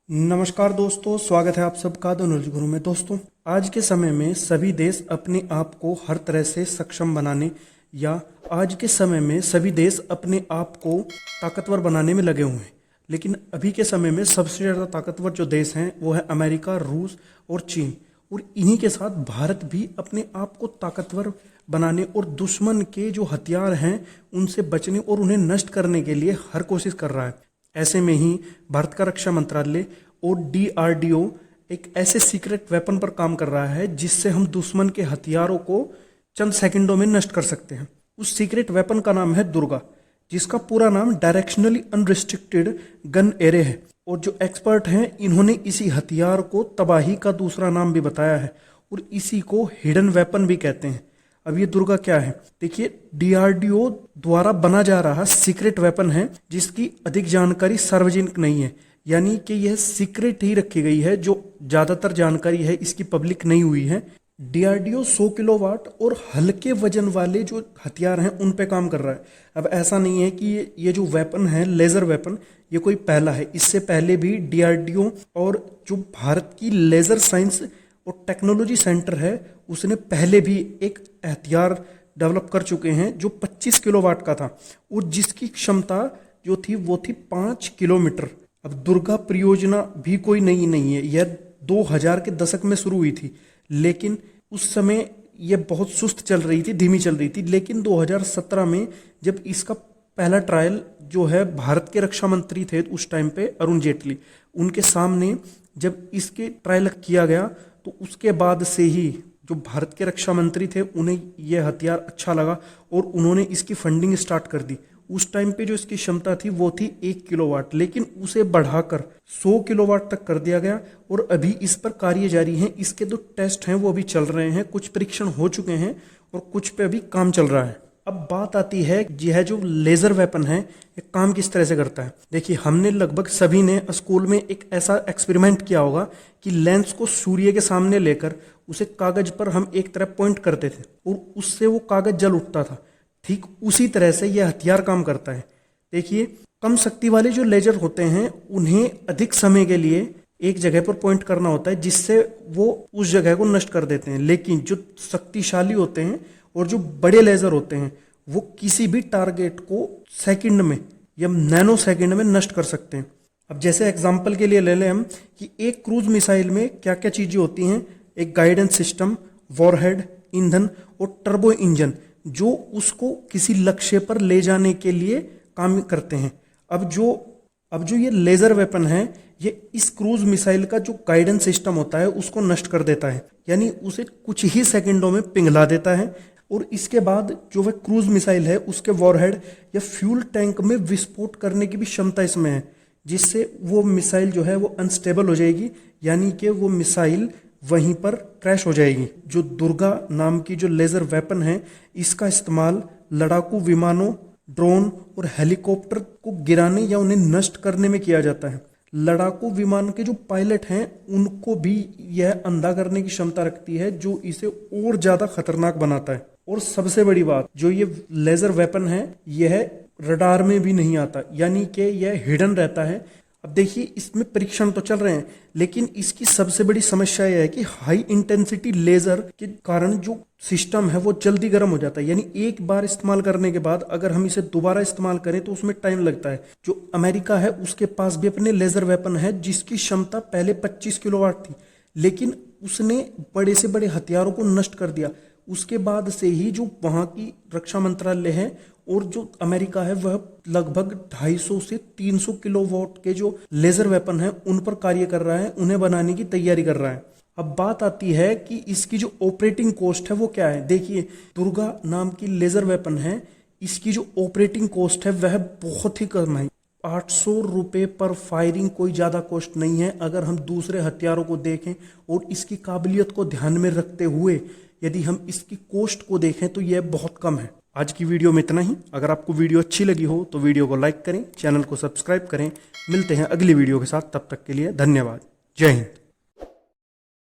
नमस्कार दोस्तों, स्वागत है आप सबका द नॉलेज गुरु में। दोस्तों, आज के समय में सभी देश अपने आप को हर तरह से सक्षम बनाने या आज के समय में सभी देश अपने आप को ताकतवर बनाने में लगे हुए हैं। लेकिन अभी के समय में सबसे ज़्यादा ताकतवर जो देश हैं वो है अमेरिका, रूस और चीन। और इन्हीं के साथ भारत भी अपने आप को ताकतवर बनाने और दुश्मन के जो हथियार हैं उनसे बचने और उन्हें नष्ट करने के लिए हर कोशिश कर रहा है। ऐसे में ही भारत का रक्षा मंत्रालय और DRDO एक ऐसे सीक्रेट वेपन पर काम कर रहा है जिससे हम दुश्मन के हथियारों को चंद सेकंडों में नष्ट कर सकते हैं। उस सीक्रेट वेपन का नाम है दुर्गा, जिसका पूरा नाम डायरेक्शनली अनरिस्ट्रिक्टेड गन एरे है। और जो एक्सपर्ट हैं इन्होंने इसी हथियार को तबाही का दूसरा नाम भी बताया है और इसी को हिडन वेपन भी कहते हैं। अब ये दुर्गा क्या है? देखिए, DRDO द्वारा बना जा रहा सीक्रेट वेपन है जिसकी अधिक जानकारी सार्वजनिक नहीं है, यानी कि यह सीक्रेट ही रखी गई है। जो ज्यादातर जानकारी है इसकी पब्लिक नहीं हुई है। DRDO 100 किलोवाट और हल्के वजन वाले जो हथियार हैं उन पे काम कर रहा है। अब ऐसा नहीं है कि ये जो वेपन है लेजर वेपन, ये कोई पहला है। इससे पहले भी DRDO और जो भारत की लेजर साइंस और टेक्नोलॉजी सेंटर है उसने पहले भी एक हथियार डेवलप कर चुके हैं जो 25 किलोवाट का था और जिसकी क्षमता जो थी वो थी 5 किलोमीटर। अब दुर्गा परियोजना भी कोई नई नहीं है, यह 2000 के दशक में शुरू हुई थी, लेकिन उस समय यह बहुत सुस्त चल रही थी, धीमी चल रही थी। लेकिन 2017 में जब इसका पहला ट्रायल जो है भारत के रक्षा मंत्री थे उस टाइम पे अरुण जेटली, उनके सामने जब इसके ट्रायल किया गया तो उसके बाद से ही जो भारत के रक्षा मंत्री थे उन्हें यह हथियार अच्छा लगा और उन्होंने इसकी फंडिंग स्टार्ट कर दी। उस टाइम पे जो इसकी क्षमता थी वो थी 1 किलोवाट, लेकिन उसे बढ़ाकर 100 किलोवाट तक कर दिया गया और अभी इस पर कार्य जारी है। इसके जो टेस्ट हैं वो अभी चल रहे हैं, कुछ परीक्षण हो चुके हैं और कुछ पे अभी काम चल रहा है। अब बात आती है यह जो लेजर वेपन है ये काम किस तरह से करता है। देखिए, हमने लगभग सभी ने स्कूल में एक ऐसा एक्सपेरिमेंट किया होगा कि लेंस को सूर्य के सामने लेकर उसे कागज पर हम एक तरफ पॉइंट करते थे और उससे वो कागज जल उठता था। ठीक उसी तरह से यह हथियार काम करता है। देखिए, कम शक्ति वाले जो लेजर होते हैं उन्हें अधिक समय के लिए एक जगह पर पॉइंट करना होता है जिससे वो उस जगह को नष्ट कर देते हैं। लेकिन जो शक्तिशाली होते हैं और जो बड़े लेजर होते हैं वो किसी भी टारगेट को सेकंड में या नैनो सेकंड में नष्ट कर सकते हैं। अब जैसे एग्जांपल के लिए ले लें हम कि एक क्रूज मिसाइल में क्या क्या चीजें होती हैं। एक गाइडेंस सिस्टम, वॉरहेड, ईंधन और टर्बो इंजन जो उसको किसी लक्ष्य पर ले जाने के लिए काम करते हैं। अब जो ये लेजर वेपन है ये इस क्रूज मिसाइल का जो गाइडेंस सिस्टम होता है उसको नष्ट कर देता है, यानी उसे कुछ ही सेकंडों में पिघला देता है। और इसके बाद जो वह क्रूज मिसाइल है उसके वॉरहेड या फ्यूल टैंक में विस्फोट करने की भी क्षमता इसमें है, जिससे वो मिसाइल जो है वो अनस्टेबल हो जाएगी, यानी कि वो मिसाइल वहीं पर क्रैश हो जाएगी। जो दुर्गा नाम की जो लेजर वेपन है इसका इस्तेमाल लड़ाकू विमानों, ड्रोन और हेलीकॉप्टर को गिराने या उन्हें नष्ट करने में किया जाता है। लड़ाकू विमान के जो पायलट हैं उनको भी यह अंधा करने की क्षमता रखती है, जो इसे और ज्यादा खतरनाक बनाता है। और सबसे बड़ी बात, जो ये लेजर वेपन है यह रडार में भी नहीं आता, यानी कि यह हिडन रहता है। अब देखिए, इसमें परीक्षण तो चल रहे हैं लेकिन इसकी सबसे बड़ी समस्या यह है कि हाई इंटेंसिटी लेजर के कारण जो सिस्टम है वो जल्दी गर्म हो जाता है, यानी एक बार इस्तेमाल करने के बाद अगर हम इसे दोबारा इस्तेमाल करें तो उसमें टाइम लगता है। जो अमेरिका है उसके पास भी अपने लेजर वेपन है जिसकी क्षमता पहले 25 किलोवाट थी, लेकिन उसने बड़े से बड़े हथियारों को नष्ट कर दिया। उसके बाद से ही जो वहां की रक्षा मंत्रालय है और जो अमेरिका है वह लगभग 250 से 300 किलोवाट के जो लेजर वेपन है उन पर कार्य कर रहा है, उन्हें बनाने की तैयारी कर रहा है। अब बात आती है कि इसकी जो ऑपरेटिंग कॉस्ट है वो क्या है। देखिए, दुर्गा नाम की लेजर वेपन है, इसकी जो ऑपरेटिंग कॉस्ट है वह बहुत ही कम है। 800 रुपये पर फायरिंग कोई ज्यादा कॉस्ट नहीं है अगर हम दूसरे हथियारों को देखें और इसकी काबिलियत को ध्यान में रखते हुए यदि हम इसकी कॉस्ट को देखें तो यह बहुत कम है। आज की वीडियो में इतना ही। अगर आपको वीडियो अच्छी लगी हो तो वीडियो को लाइक करें, चैनल को सब्सक्राइब करें। मिलते हैं अगली वीडियो के साथ, तब तक के लिए धन्यवाद। जय हिंद।